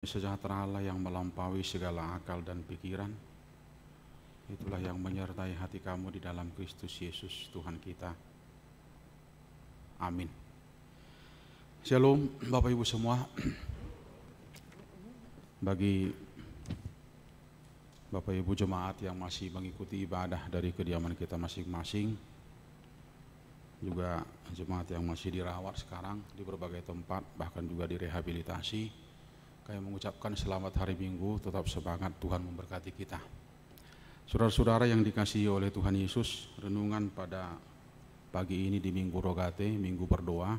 Sejahtera Allah yang melampaui segala akal dan pikiran, itulah yang menyertai hati kamu di dalam Kristus Yesus Tuhan kita. Amin. Shalom Bapak Ibu semua. Bagi Bapak Ibu jemaat yang masih mengikuti ibadah dari kediaman kita masing-masing, juga jemaat yang masih dirawat sekarang di berbagai tempat, bahkan juga direhabilitasi, kami mengucapkan selamat hari Minggu, tetap semangat, Tuhan memberkati kita. Saudara-saudara yang dikasihi oleh Tuhan Yesus, renungan pada pagi ini di Minggu Rogate, Minggu Berdoa.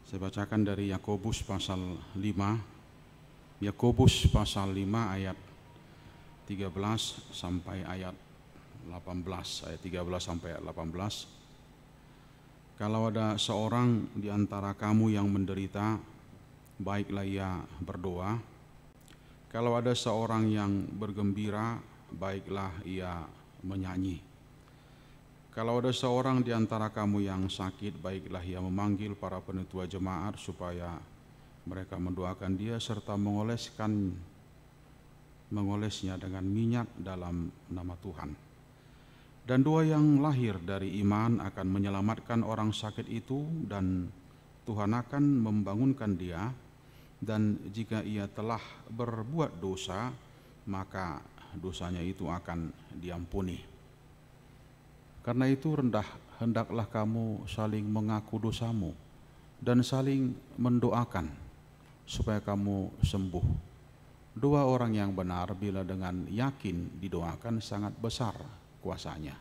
Saya bacakan dari Yakobus pasal 5, Yakobus pasal 5 ayat 13 sampai ayat 18, ayat 13 sampai ayat 18. Kalau ada seorang di antara kamu yang menderita, baiklah ia berdoa. Kalau ada seorang yang bergembira, baiklah ia menyanyi. Kalau ada seorang di antara kamu yang sakit, baiklah ia memanggil para penetua jemaat supaya mereka mendoakan dia serta mengolesnya dengan minyak dalam nama Tuhan. Dan doa yang lahir dari iman akan menyelamatkan orang sakit itu, dan Tuhan akan membangunkan dia. Dan jika ia telah berbuat dosa, maka dosanya itu akan diampuni. Karena itu hendaklah kamu saling mengaku dosamu dan saling mendoakan supaya kamu sembuh. Doa orang yang benar bila dengan yakin didoakan sangat besar kuasanya.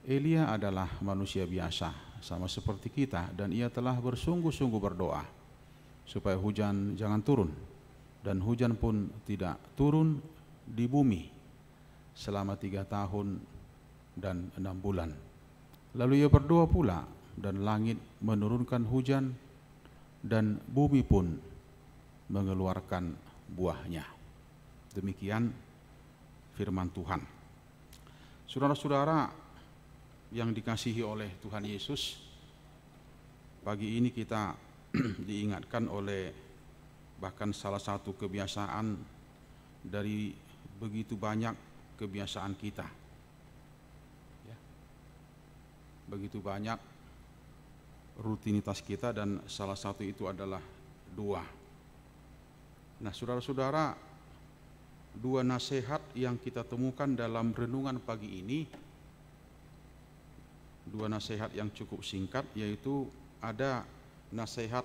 Elia adalah manusia biasa sama seperti kita, dan ia telah bersungguh-sungguh berdoa supaya hujan jangan turun, dan hujan pun tidak turun di bumi selama 3 tahun dan 6 bulan. Lalu ia berdoa pula, dan langit menurunkan hujan, dan bumi pun mengeluarkan buahnya. Demikian firman Tuhan. Saudara-saudara yang dikasihi oleh Tuhan Yesus, pagi ini kita diingatkan oleh bahkan salah satu kebiasaan dari begitu banyak kebiasaan kita, ya. Begitu banyak rutinitas kita, dan salah satu itu adalah doa. Nah, saudara-saudara, 2 nasihat yang kita temukan dalam renungan pagi ini, 2 nasihat yang cukup singkat, yaitu ada nasihat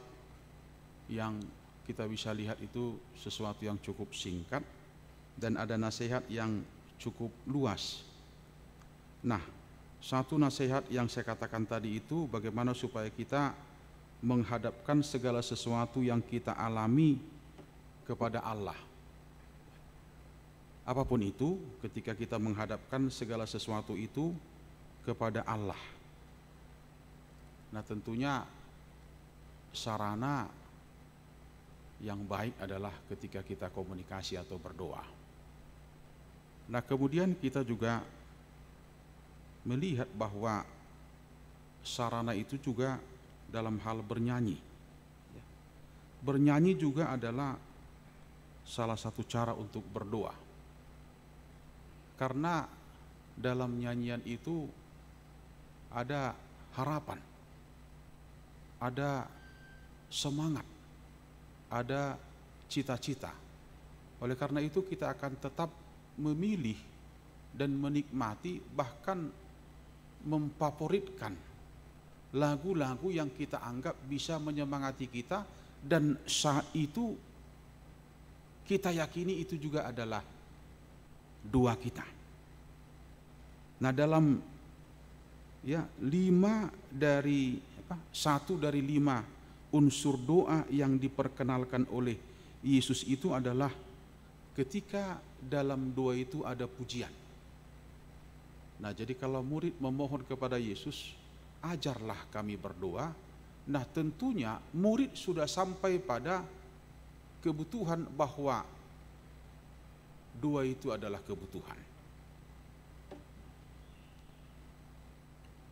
yang kita bisa lihat itu sesuatu yang cukup singkat, dan ada nasihat yang cukup luas. Nah, satu nasihat yang saya katakan tadi itu bagaimana supaya kita menghadapkan segala sesuatu yang kita alami kepada Allah. Apapun itu, ketika kita menghadapkan segala sesuatu itu kepada Allah. Nah, tentunya sarana yang baik adalah ketika kita komunikasi atau berdoa. Nah, kemudian kita juga melihat bahwa sarana itu juga dalam hal bernyanyi. Bernyanyi juga adalah salah satu cara untuk berdoa. Karena dalam nyanyian itu ada harapan, ada semangat, ada cita-cita. Oleh karena itu kita akan tetap memilih dan menikmati, bahkan memfavoritkan lagu-lagu yang kita anggap bisa menyemangati kita, dan saat itu kita yakini itu juga adalah doa kita. Nah, dalam 1 dari 5 unsur doa yang diperkenalkan oleh Yesus itu adalah ketika dalam doa itu ada pujian. Nah, jadi kalau murid memohon kepada Yesus, ajarlah kami berdoa. Nah, tentunya murid sudah sampai pada kebutuhan bahwa doa itu adalah kebutuhan.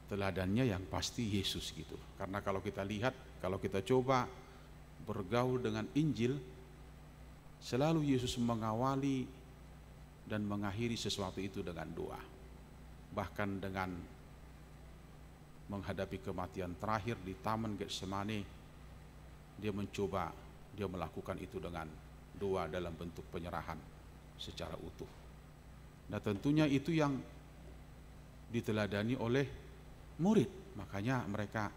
Teladannya yang pasti Yesus gitu. Karena kalau kita lihat, kalau kita coba bergaul dengan Injil, selalu Yesus mengawali dan mengakhiri sesuatu itu dengan doa. Bahkan dengan menghadapi kematian terakhir di Taman Getsemani, dia melakukan itu dengan doa dalam bentuk penyerahan secara utuh. Nah, tentunya itu yang diteladani oleh murid. Makanya mereka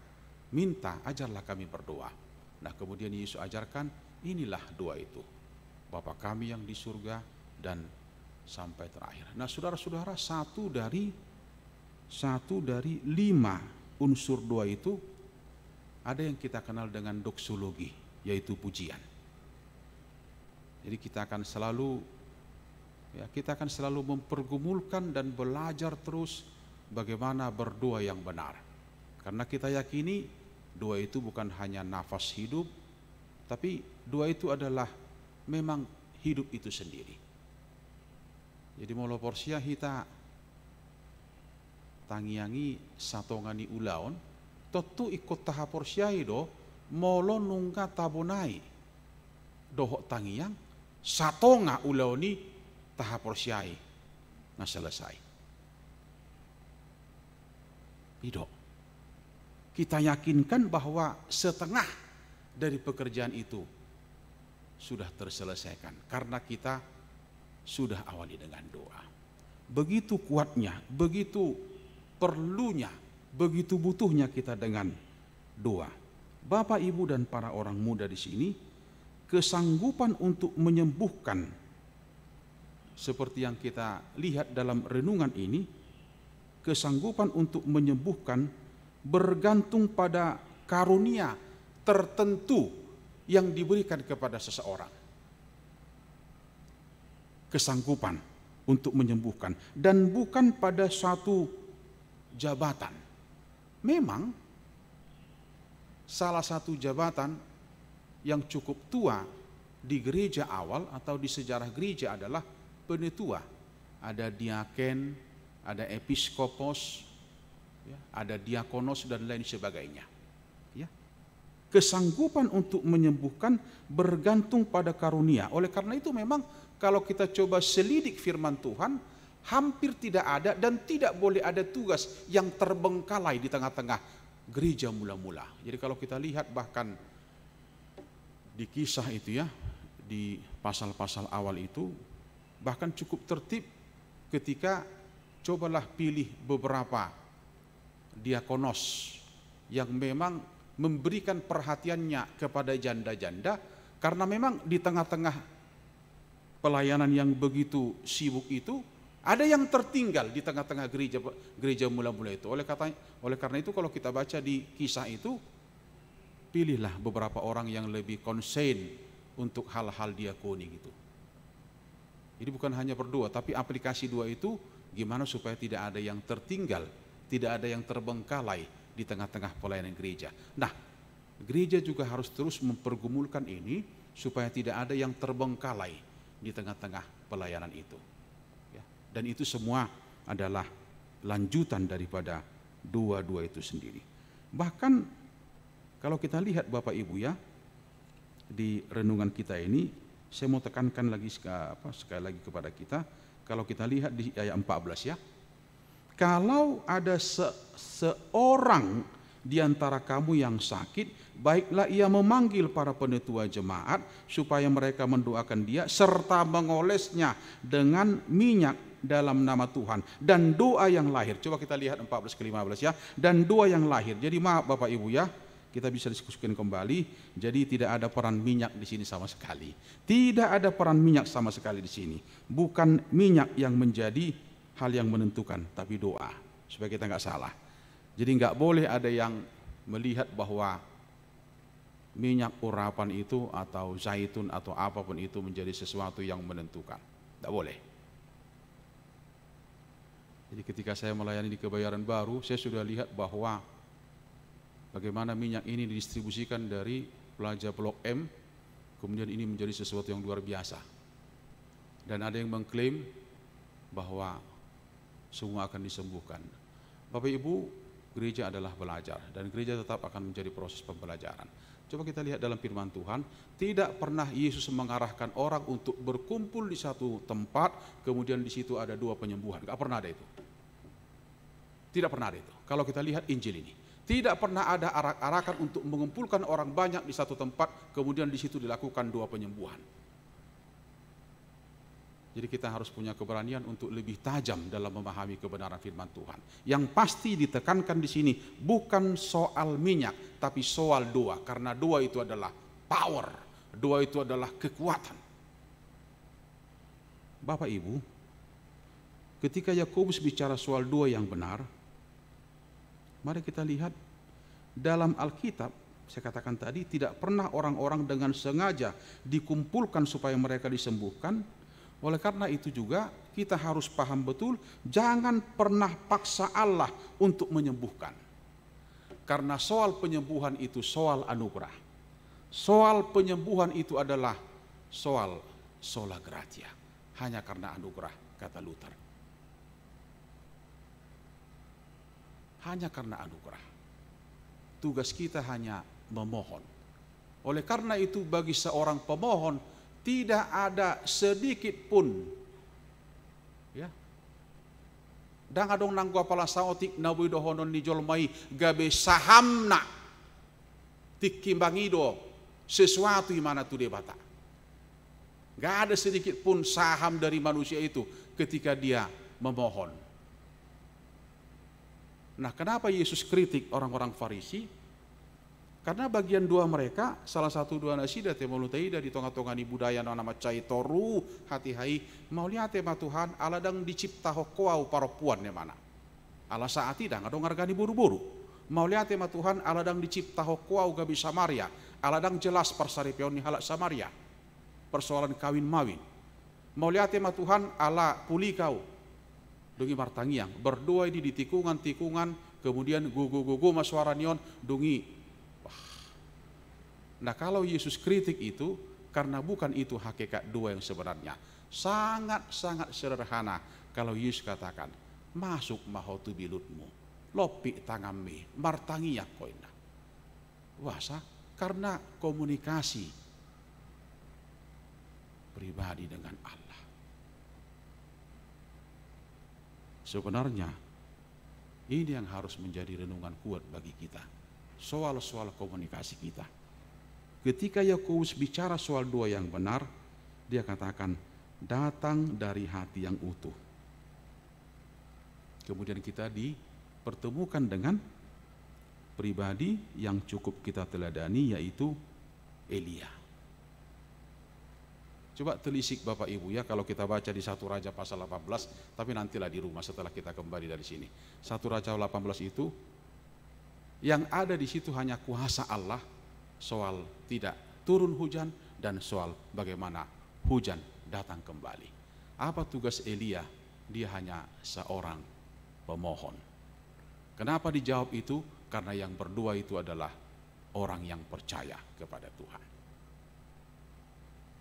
minta, ajarlah kami berdoa. Nah, kemudian Yesus ajarkan, inilah doa itu. Bapa kami yang di surga, dan sampai terakhir. Nah, saudara-saudara, satu dari 5 unsur doa itu ada yang kita kenal dengan doksologi, yaitu pujian. Jadi kita akan selalu mempergumulkan dan belajar terus bagaimana berdoa yang benar. Karena kita yakini doa itu bukan hanya nafas hidup, tapi doa itu adalah memang hidup itu sendiri. Jadi molo porsia hita tangiangi satongani ulaon, totu ikut taha porsia do molo nungka tabonai dohok tangiang satonga ulaoni taha porsiai nah selesai. Tidak. Kita yakinkan bahwa setengah dari pekerjaan itu sudah terselesaikan karena kita sudah awali dengan doa. Begitu kuatnya, begitu perlunya, begitu butuhnya kita dengan doa. Bapak, Ibu, dan para orang muda di sini, kesanggupan untuk menyembuhkan seperti yang kita lihat dalam renungan ini, kesanggupan untuk menyembuhkan bergantung pada karunia tertentu yang diberikan kepada seseorang. Kesanggupan untuk menyembuhkan, dan bukan pada suatu jabatan. Memang salah satu jabatan yang cukup tua di gereja awal atau di sejarah gereja adalah penetua. Ada diaken, ada episkopos, ada diakonos, dan lain sebagainya. Ya. Kesanggupan untuk menyembuhkan bergantung pada karunia. Oleh karena itu memang kalau kita coba selidik firman Tuhan, hampir tidak ada dan tidak boleh ada tugas yang terbengkalai di tengah-tengah gereja mula-mula. Jadi kalau kita lihat bahkan di kisah itu ya, di pasal-pasal awal itu, bahkan cukup tertib ketika cobalah pilih beberapa diakonos yang memang memberikan perhatiannya kepada janda-janda, karena memang di tengah-tengah pelayanan yang begitu sibuk itu, ada yang tertinggal di tengah-tengah gereja mula-mula itu. Oleh karena itu kalau kita baca di kisah itu, pilihlah beberapa orang yang lebih konsen untuk hal-hal diakoni gitu. Jadi bukan hanya berdoa, tapi aplikasi doa itu gimana supaya tidak ada yang tertinggal, tidak ada yang terbengkalai di tengah-tengah pelayanan gereja. Nah, gereja juga harus terus mempergumulkan ini supaya tidak ada yang terbengkalai di tengah-tengah pelayanan itu. Ya. Dan itu semua adalah lanjutan daripada doa-doa itu sendiri. Bahkan kalau kita lihat Bapak Ibu ya, di renungan kita ini, saya mau tekankan lagi sekali lagi kepada kita, kalau kita lihat di ayat 14 ya, kalau ada seorang di antara kamu yang sakit, baiklah ia memanggil para penetua jemaat supaya mereka mendoakan dia serta mengolesnya dengan minyak dalam nama Tuhan, dan doa yang lahir. Coba kita lihat 14 ke 15 ya, dan doa yang lahir. Jadi maaf Bapak Ibu ya, kita bisa diskusikan kembali. Jadi tidak ada peran minyak di sini sama sekali. Tidak ada peran minyak sama sekali di sini. Bukan minyak yang menjadi hal yang menentukan, tapi doa, supaya kita nggak salah. Jadi nggak boleh ada yang melihat bahwa minyak urapan itu atau zaitun atau apapun itu menjadi sesuatu yang menentukan. Nggak boleh. Jadi ketika saya melayani di Kebayoran Baru, saya sudah lihat bahwa bagaimana minyak ini didistribusikan dari Plaza Blok M, kemudian ini menjadi sesuatu yang luar biasa. Dan ada yang mengklaim bahwa semua akan disembuhkan. Bapak Ibu, gereja adalah belajar dan gereja tetap akan menjadi proses pembelajaran. Coba kita lihat dalam firman Tuhan, tidak pernah Yesus mengarahkan orang untuk berkumpul di satu tempat, kemudian di situ ada 2 penyembuhan. Enggak pernah ada itu. Tidak pernah ada itu. Kalau kita lihat Injil ini, tidak pernah ada arak-arakan untuk mengumpulkan orang banyak di satu tempat, kemudian di situ dilakukan 2 penyembuhan. Jadi kita harus punya keberanian untuk lebih tajam dalam memahami kebenaran firman Tuhan. Yang pasti ditekankan di sini bukan soal minyak, tapi soal doa. Karena doa itu adalah power, doa itu adalah kekuatan. Bapak Ibu, ketika Yakobus bicara soal doa yang benar, mari kita lihat dalam Alkitab, saya katakan tadi tidak pernah orang-orang dengan sengaja dikumpulkan supaya mereka disembuhkan. Oleh karena itu juga kita harus paham betul, jangan pernah paksa Allah untuk menyembuhkan. Karena soal penyembuhan itu soal anugerah. Soal penyembuhan itu adalah soal sola gratia. Hanya karena anugerah, kata Luther. Hanya karena anugerah. Tugas kita hanya memohon. Oleh karena itu bagi seorang pemohon, tidak ada sedikit pun ya. Dangadong nang gua pala saotik nawi dohonon ni jolmai gabe sahamna tikimbangido sesuatu mana tu debata. Gak ada sedikit pun saham dari manusia itu ketika dia memohon. Nah, kenapa Yesus kritik orang-orang Farisi? Karena bagian 2 mereka, salah satu 2 nasida temolutai dari tonga-tonga ni budaya nama cai toru hati hai mau lihat tema Tuhan aladang dicipta hokoau paropuan mana. Ala saat tidak ngadong argani buru-buru. Mau lihat tema Tuhan aladang dicipta hokoau gabi Samaria. Aladang jelas persaripion ni halak Samaria. Persoalan kawin mawin. Mau lihat tema Tuhan ala puli kau. Dungi martangiang berdoa di tikungan-tikungan kemudian gugu-gugu masuara nion dungi. Nah, kalau Yesus kritik itu karena bukan itu hakikat doa yang sebenarnya. Sangat-sangat sederhana kalau Yesus katakan, masuk mahotu bilutmu, lopi tangammi, martangi yakoina. Wasa karena komunikasi pribadi dengan Allah. Sebenarnya ini yang harus menjadi renungan kuat bagi kita. Soal-soal komunikasi kita. Ketika Yakobus bicara soal doa yang benar, dia katakan datang dari hati yang utuh. Kemudian kita dipertemukan dengan pribadi yang cukup kita teladani, yaitu Elia. Coba telisik Bapak Ibu ya, kalau kita baca di 1 Raja pasal 18, tapi nantilah di rumah setelah kita kembali dari sini. 1 Raja 18 itu yang ada di situ hanya kuasa Allah. Soal tidak turun hujan dan soal bagaimana hujan datang kembali. Apa tugas Elia? Dia hanya seorang pemohon. Kenapa dijawab itu? Karena yang berdoa itu adalah orang yang percaya kepada Tuhan.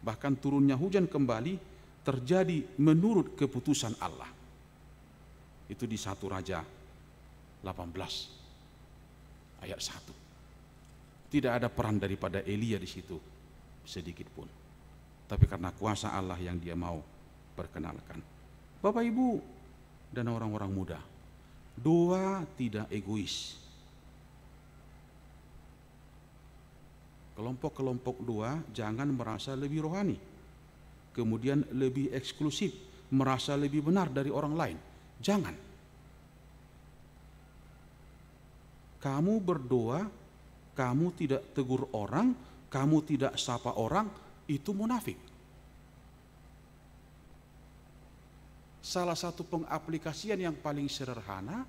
Bahkan turunnya hujan kembali terjadi menurut keputusan Allah. Itu di 1 Raja 18 ayat 1. Tidak ada peran daripada Elia di situ sedikit pun. Tapi karena kuasa Allah yang dia mau perkenalkan. Bapak Ibu dan orang-orang muda, doa tidak egois. Kelompok-kelompok doa jangan merasa lebih rohani, kemudian lebih eksklusif, merasa lebih benar dari orang lain. Jangan. Kamu berdoa, kamu tidak tegur orang, kamu tidak sapa orang, itu munafik. Salah satu pengaplikasian yang paling sederhana,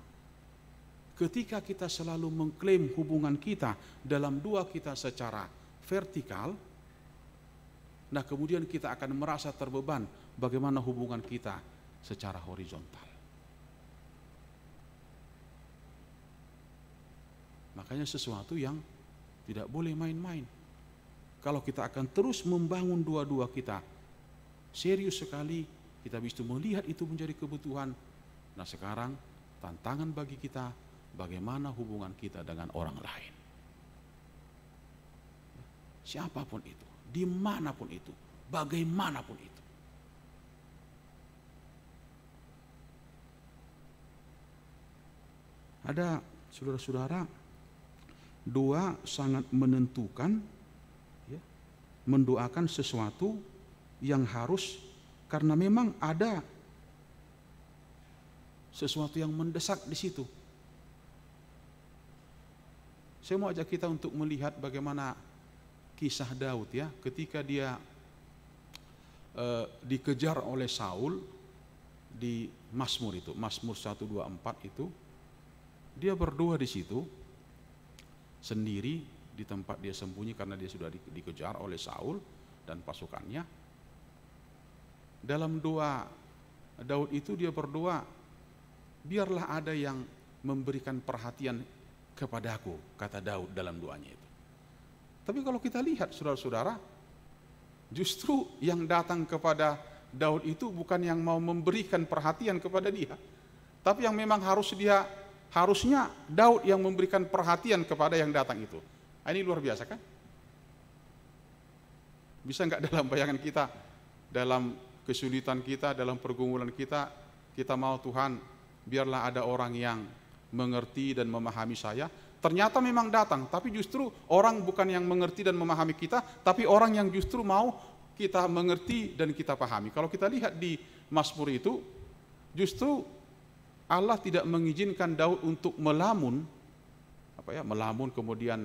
ketika kita selalu mengklaim hubungan kita dalam doa kita secara vertikal, nah kemudian kita akan merasa terbeban bagaimana hubungan kita secara horizontal. Makanya sesuatu yang tidak boleh main-main. Kalau kita akan terus membangun dua-dua kita, serius sekali, kita bisa melihat itu menjadi kebutuhan. Nah sekarang tantangan bagi kita, bagaimana hubungan kita dengan orang lain. Siapapun itu, dimanapun itu, bagaimanapun itu. Ada saudara-saudara, doa sangat menentukan, ya, mendoakan sesuatu yang harus, karena memang ada sesuatu yang mendesak di situ. Saya mau ajak kita untuk melihat bagaimana kisah Daud, ya, ketika dia dikejar oleh Saul di Mazmur itu, Mazmur 124 itu. Dia berdoa di situ sendiri di tempat dia sembunyi karena dia sudah dikejar oleh Saul dan pasukannya. Dalam doa Daud itu dia berdoa, biarlah ada yang memberikan perhatian kepadaku, kata Daud dalam doanya itu. Tapi kalau kita lihat saudara-saudara, justru yang datang kepada Daud itu bukan yang mau memberikan perhatian kepada dia, tapi yang memang harusnya Daud yang memberikan perhatian kepada yang datang itu. Ini luar biasa kan? Bisa nggak dalam bayangan kita, dalam kesulitan kita, dalam pergumulan kita, kita mau Tuhan, biarlah ada orang yang mengerti dan memahami saya. Ternyata memang datang, tapi justru orang bukan yang mengerti dan memahami kita, tapi orang yang justru mau kita mengerti dan kita pahami. Kalau kita lihat di Mazmur itu, justru Allah tidak mengizinkan Daud untuk melamun, melamun kemudian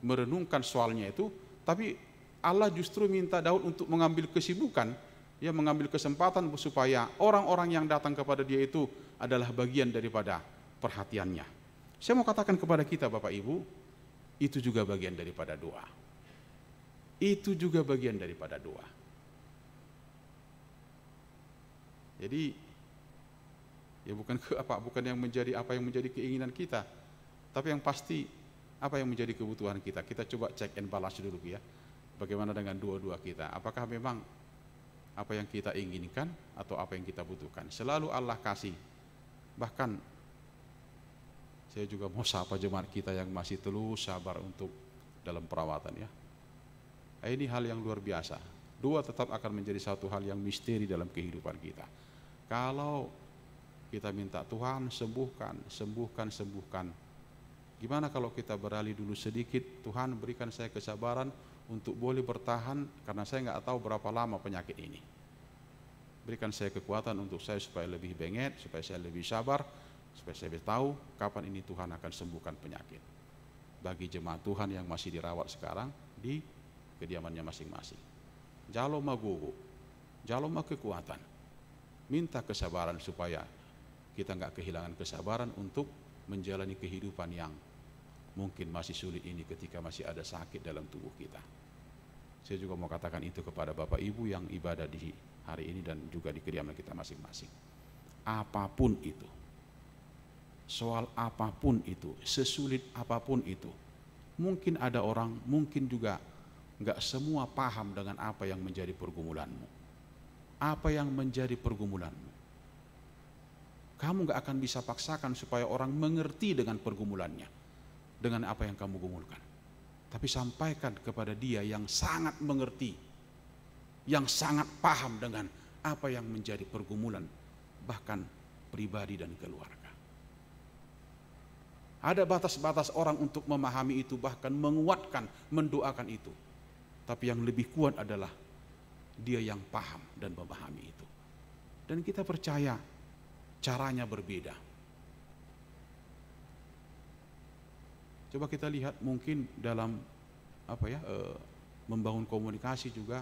merenungkan soalnya itu, tapi Allah justru minta Daud untuk mengambil kesibukan, ya, mengambil kesempatan supaya orang-orang yang datang kepada dia itu adalah bagian daripada perhatiannya. Saya mau katakan kepada kita Bapak Ibu, itu juga bagian daripada doa. Itu juga bagian daripada doa. Jadi ya bukan yang menjadi apa yang menjadi keinginan kita, tapi yang pasti apa yang menjadi kebutuhan kita. Kita coba check and balance dulu, ya. Bagaimana dengan doa-doa kita? Apakah memang apa yang kita inginkan atau apa yang kita butuhkan? Selalu Allah kasih. Bahkan saya juga mau sapa jemaat kita yang masih terus sabar untuk dalam perawatan, ya. Ini hal yang luar biasa. Doa tetap akan menjadi satu hal yang misteri dalam kehidupan kita. Kalau kita minta Tuhan sembuhkan. Gimana kalau kita beralih dulu sedikit, Tuhan berikan saya kesabaran untuk boleh bertahan karena saya nggak tahu berapa lama penyakit ini. Berikan saya kekuatan untuk saya supaya lebih bengek, supaya saya lebih sabar, supaya saya tahu kapan ini Tuhan akan sembuhkan penyakit. Bagi jemaat Tuhan yang masih dirawat sekarang di kediamannya masing-masing, jalo magugu, jalo ma kekuatan, minta kesabaran supaya kita nggak kehilangan kesabaran untuk menjalani kehidupan yang mungkin masih sulit ini ketika masih ada sakit dalam tubuh kita. Saya juga mau katakan itu kepada Bapak Ibu yang ibadah di hari ini dan juga di kediaman kita masing-masing. Apapun itu, soal apapun itu, sesulit apapun itu, mungkin ada orang, mungkin juga nggak semua paham dengan apa yang menjadi pergumulanmu. Apa yang menjadi pergumulanmu? Kamu gak akan bisa paksakan supaya orang mengerti dengan pergumulannya, dengan apa yang kamu gumulkan. Tapi sampaikan kepada dia yang sangat mengerti, yang sangat paham dengan apa yang menjadi pergumulan, bahkan pribadi dan keluarga. Ada batas-batas orang untuk memahami itu, bahkan menguatkan, mendoakan itu. Tapi yang lebih kuat adalah dia yang paham dan memahami itu. Dan kita percaya caranya berbeda. Coba kita lihat mungkin dalam membangun komunikasi juga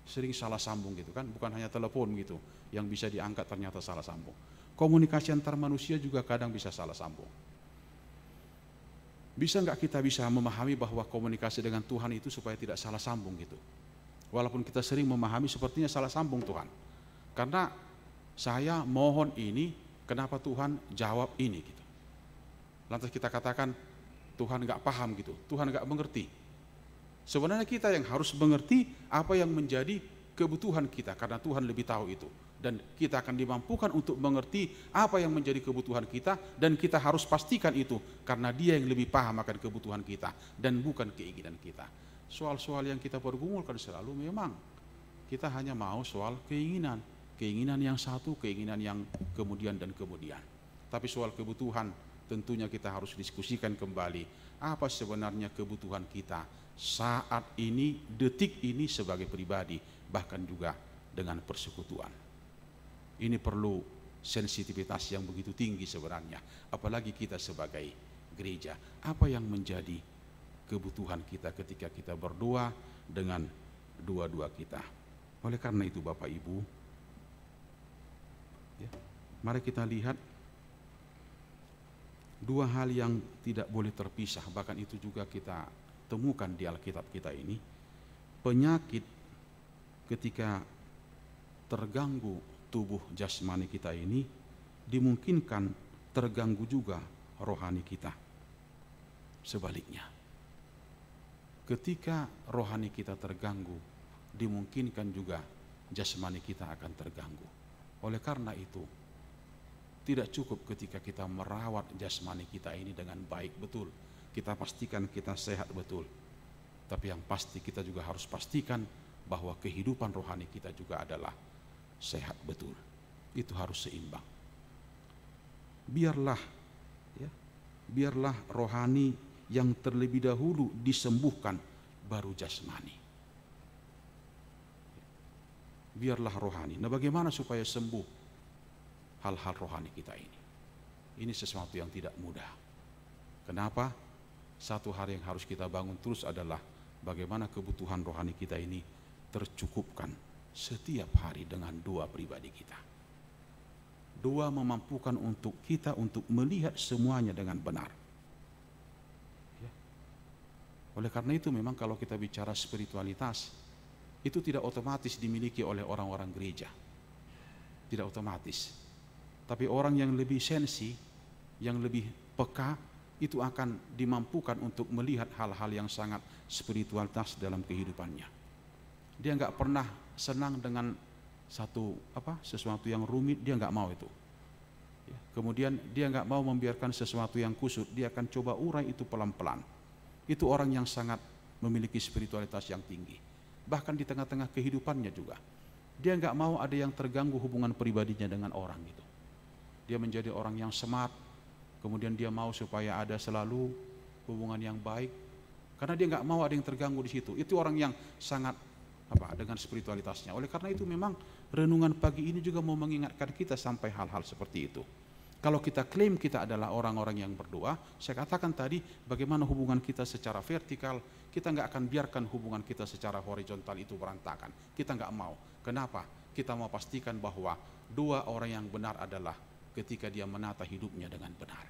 sering salah sambung gitu kan, bukan hanya telepon gitu yang bisa diangkat ternyata salah sambung. Komunikasi antar manusia juga kadang bisa salah sambung. Bisa nggak kita bisa memahami bahwa komunikasi dengan Tuhan itu supaya tidak salah sambung gitu? Walaupun kita sering memahami sepertinya salah sambung Tuhan, karena saya mohon ini, kenapa Tuhan jawab ini gitu. Lantas kita katakan Tuhan nggak paham gitu, Tuhan nggak mengerti. Sebenarnya kita yang harus mengerti apa yang menjadi kebutuhan kita, karena Tuhan lebih tahu itu. Dan kita akan dimampukan untuk mengerti apa yang menjadi kebutuhan kita, dan kita harus pastikan itu, karena Dia yang lebih paham akan kebutuhan kita, dan bukan keinginan kita. Soal-soal yang kita pergumulkan selalu memang kita hanya mau soal keinginan. Keinginan yang satu, keinginan yang kemudian dan kemudian. Tapi soal kebutuhan tentunya kita harus diskusikan kembali. Apa sebenarnya kebutuhan kita saat ini, detik ini sebagai pribadi, bahkan juga dengan persekutuan. Ini perlu sensitivitas yang begitu tinggi sebenarnya. Apalagi kita sebagai gereja. Apa yang menjadi kebutuhan kita ketika kita berdoa dengan dua-dua kita. Oleh karena itu Bapak Ibu, ya, mari kita lihat dua hal yang tidak boleh terpisah, bahkan itu juga kita temukan di Alkitab kita ini. Penyakit ketika terganggu tubuh jasmani kita ini, dimungkinkan terganggu juga rohani kita. Sebaliknya, ketika rohani kita terganggu, dimungkinkan juga jasmani kita akan terganggu. Oleh karena itu, tidak cukup ketika kita merawat jasmani kita ini dengan baik betul. Kita pastikan kita sehat betul. Tapi yang pasti kita juga harus pastikan bahwa kehidupan rohani kita juga adalah sehat betul. Itu harus seimbang. Biarlah rohani yang terlebih dahulu disembuhkan, baru jasmani. Biarlah rohani. Nah, bagaimana supaya sembuh hal-hal rohani kita ini? Ini sesuatu yang tidak mudah. Kenapa? Satu hal yang harus kita bangun terus adalah bagaimana kebutuhan rohani kita ini tercukupkan setiap hari dengan doa pribadi kita. Doa memampukan untuk kita untuk melihat semuanya dengan benar. Ya. Oleh karena itu memang kalau kita bicara spiritualitas, itu tidak otomatis dimiliki oleh orang-orang gereja. Tidak otomatis. Tapi orang yang lebih sensi, yang lebih peka, itu akan dimampukan untuk melihat hal-hal yang sangat spiritualitas dalam kehidupannya. Dia nggak pernah senang dengan sesuatu yang rumit, dia nggak mau itu. Ya, kemudian dia nggak mau membiarkan sesuatu yang kusut, dia akan coba urai itu pelan-pelan. Itu orang yang sangat memiliki spiritualitas yang tinggi. Bahkan di tengah-tengah kehidupannya juga, dia nggak mau ada yang terganggu hubungan pribadinya dengan orang itu. Dia menjadi orang yang smart, kemudian dia mau supaya ada selalu hubungan yang baik, karena dia nggak mau ada yang terganggu di situ. Itu orang yang sangat dengan spiritualitasnya. Oleh karena itu memang renungan pagi ini juga mau mengingatkan kita sampai hal-hal seperti itu. Kalau kita klaim kita adalah orang-orang yang berdoa, saya katakan tadi bagaimana hubungan kita secara vertikal, kita nggak akan biarkan hubungan kita secara horizontal itu berantakan. Kita nggak mau. Kenapa? Kita mau pastikan bahwa dua orang yang benar adalah ketika dia menata hidupnya dengan benar.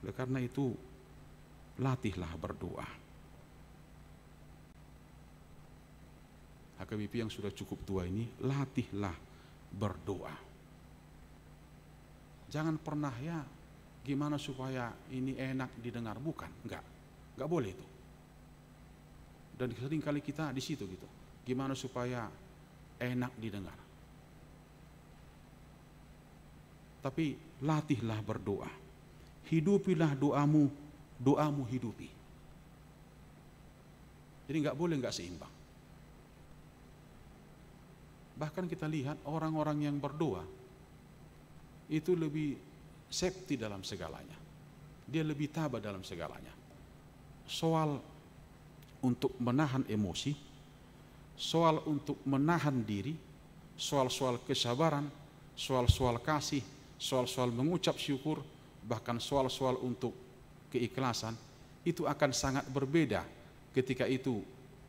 Oleh karena itu, latihlah berdoa. HKBP yang sudah cukup tua ini, latihlah berdoa. Jangan pernah gimana supaya ini enak didengar, bukan, enggak boleh itu. Dan sering kali kita di situ gitu, gimana supaya enak didengar. Tapi latihlah berdoa, hidupilah doamu, doamu hidupi. Jadi enggak boleh enggak seimbang. Bahkan kita lihat orang-orang yang berdoa itu lebih safety dalam segalanya. Dia lebih tabah dalam segalanya. Soal untuk menahan emosi, soal untuk menahan diri, soal-soal kesabaran, soal-soal kasih, soal-soal mengucap syukur, bahkan soal-soal untuk keikhlasan, itu akan sangat berbeda ketika itu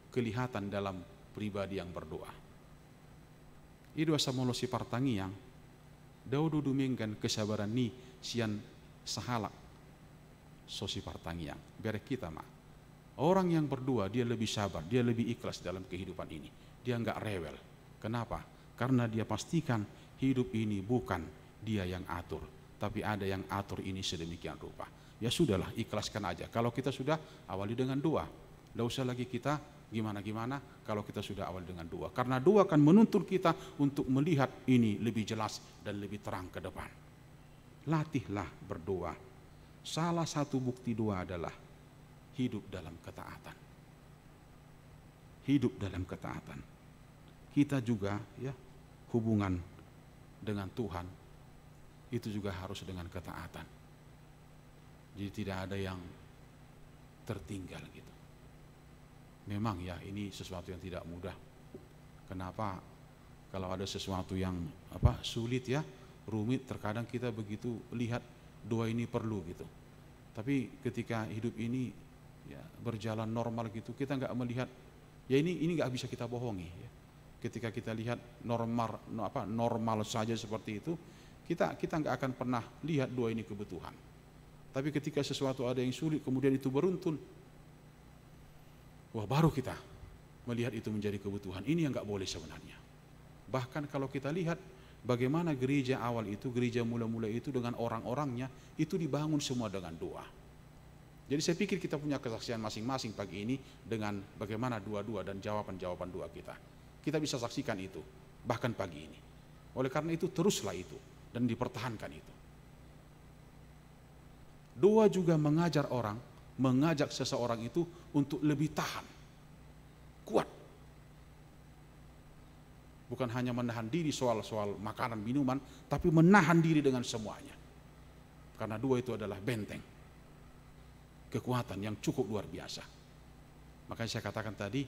kelihatan dalam pribadi yang berdoa. Idu asamolosi partangiang, daudu dumingkan kesabaran ni sian sahalak sosi partangiang. Berek kita orang yang berdoa dia lebih sabar, dia lebih ikhlas dalam kehidupan ini. Dia enggak rewel. Kenapa? Karena dia pastikan hidup ini bukan dia yang atur, tapi ada yang atur ini sedemikian rupa. Ya sudahlah, ikhlaskan aja. Kalau kita sudah awali dengan doa, tidak usah lagi kita gimana-gimana kalau kita sudah awal dengan doa. Karena doa akan menuntun kita untuk melihat ini lebih jelas dan lebih terang ke depan. Latihlah berdoa. Salah satu bukti doa adalah hidup dalam ketaatan. Hidup dalam ketaatan. Kita juga ya hubungan dengan Tuhan itu juga harus dengan ketaatan. Jadi tidak ada yang tertinggal gitu. Memang ya ini sesuatu yang tidak mudah. Kenapa? Kalau ada sesuatu yang sulit ya, rumit, terkadang kita begitu lihat doa ini perlu gitu. Tapi ketika hidup ini ya berjalan normal gitu, kita nggak melihat ya ini nggak bisa kita bohongi ya. Ketika kita lihat normal saja seperti itu, kita nggak akan pernah lihat doa ini kebutuhan. Tapi ketika sesuatu ada yang sulit kemudian itu beruntun, wah baru kita melihat itu menjadi kebutuhan. Ini yang nggak boleh sebenarnya. Bahkan kalau kita lihat bagaimana gereja awal itu, gereja mula-mula itu dengan orang-orangnya itu dibangun semua dengan doa. Jadi saya pikir kita punya kesaksian masing-masing pagi ini dengan bagaimana doa-doa dan jawaban-jawaban doa kita. Kita bisa saksikan itu bahkan pagi ini. Oleh karena itu teruslah itu dan dipertahankan itu. Doa juga mengajak seseorang itu untuk lebih tahan, kuat. Bukan hanya menahan diri soal makanan, minuman, tapi menahan diri dengan semuanya. Karena doa itu adalah benteng, kekuatan yang cukup luar biasa. Makanya saya katakan tadi,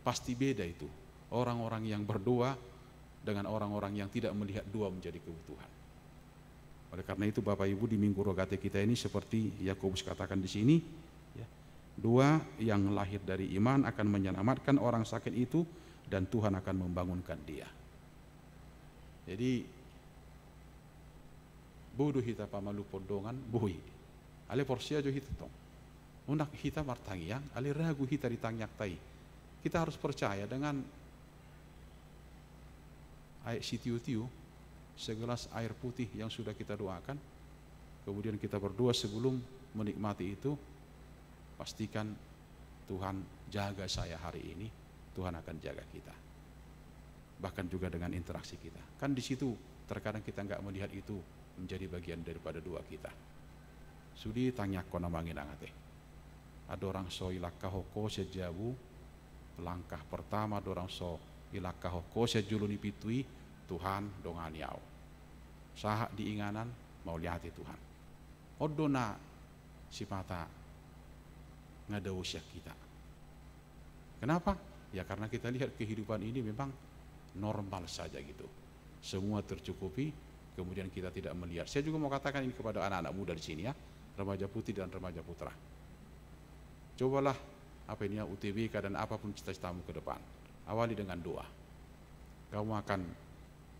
pasti beda itu. Orang-orang yang berdoa dengan orang-orang yang tidak melihat doa menjadi kebutuhan. Oleh karena itu Bapak Ibu di Minggu Rogate kita ini seperti Yakobus katakan di sini, ya, doa yang lahir dari iman akan menyelamatkan orang sakit itu dan Tuhan akan membangunkan dia. Jadi bodoh hita pamalu podongan bohi. Ale porsia jo hita tong. Unak hita martangiang, ale ragu hita ditangyak tai. Kita harus percaya dengan air sitiu-tiu, segelas air putih yang sudah kita doakan, kemudian kita berdoa sebelum menikmati itu, pastikan Tuhan jaga saya hari ini, Tuhan akan jaga kita. Bahkan juga dengan interaksi kita. Kan di situ terkadang kita nggak melihat itu menjadi bagian daripada doa kita. Sudi tanya kona mangin angate. Ada orang so ilaka hoko sejabu, langkah pertama ada orang so ilaka hoko sejuluni pitui, Tuhan donganiau. Sahak diinganan mau lihat Tuhan. Odona sipata ngadawusya kita. Kenapa? Ya karena kita lihat kehidupan ini memang normal saja gitu. Semua tercukupi, kemudian kita tidak melihat. Saya juga mau katakan ini kepada anak-anak muda di sini ya, remaja putih dan remaja putra. Cobalah UTBK dan apapun cita-citamu ke depan. Awali dengan doa. Kamu akan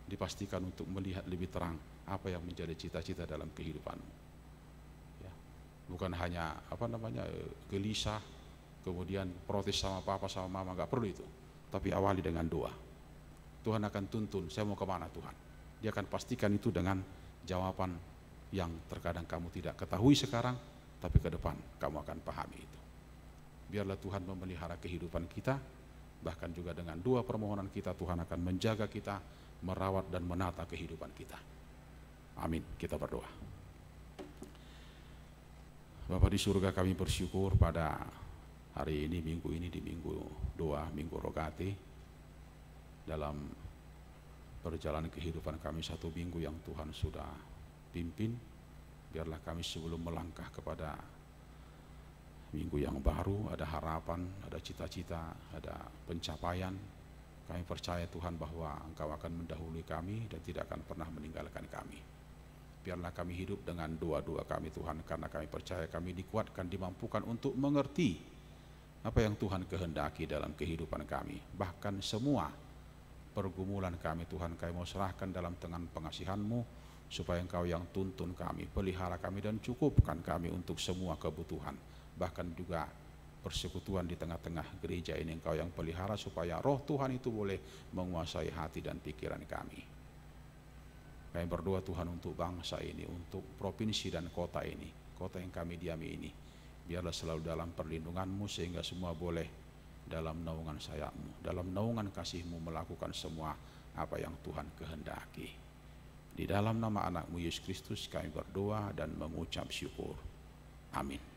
dipastikan untuk melihat lebih terang apa yang menjadi cita-cita dalam kehidupanmu. Ya. Bukan hanya gelisah, kemudian protes sama papa sama mama, nggak perlu itu. Tapi awali dengan doa. Tuhan akan tuntun, saya mau kemana Tuhan. Dia akan pastikan itu dengan jawaban yang terkadang kamu tidak ketahui sekarang, tapi ke depan kamu akan pahami itu. Biarlah Tuhan memelihara kehidupan kita, bahkan juga dengan doa permohonan kita, Tuhan akan menjaga kita, merawat dan menata kehidupan kita. Amin. Kita berdoa. Bapa di surga, kami bersyukur pada hari ini, minggu ini, di minggu doa, Minggu Rogate, dalam perjalanan kehidupan kami satu minggu yang Tuhan sudah pimpin. Biarlah kami sebelum melangkah kepada minggu yang baru, ada harapan, ada cita-cita, ada pencapaian. Kami percaya Tuhan bahwa Engkau akan mendahului kami dan tidak akan pernah meninggalkan kami. Biarlah kami hidup dengan doa-doa kami Tuhan, karena kami percaya kami dikuatkan, dimampukan untuk mengerti apa yang Tuhan kehendaki dalam kehidupan kami. Bahkan semua pergumulan kami Tuhan, kami mau serahkan dalam tangan pengasihan-Mu, supaya Engkau yang tuntun kami, pelihara kami dan cukupkan kami untuk semua kebutuhan. Bahkan juga persekutuan di tengah-tengah gereja ini Engkau yang pelihara, supaya roh Tuhan itu boleh menguasai hati dan pikiran kami. Kami berdoa Tuhan untuk bangsa ini, untuk provinsi dan kota ini, kota yang kami diami ini. Biarlah selalu dalam perlindungan-Mu, sehingga semua boleh dalam naungan sayap-Mu, dalam naungan kasih-Mu melakukan semua apa yang Tuhan kehendaki. Di dalam nama anak-Mu Yesus Kristus kami berdoa dan mengucap syukur. Amin.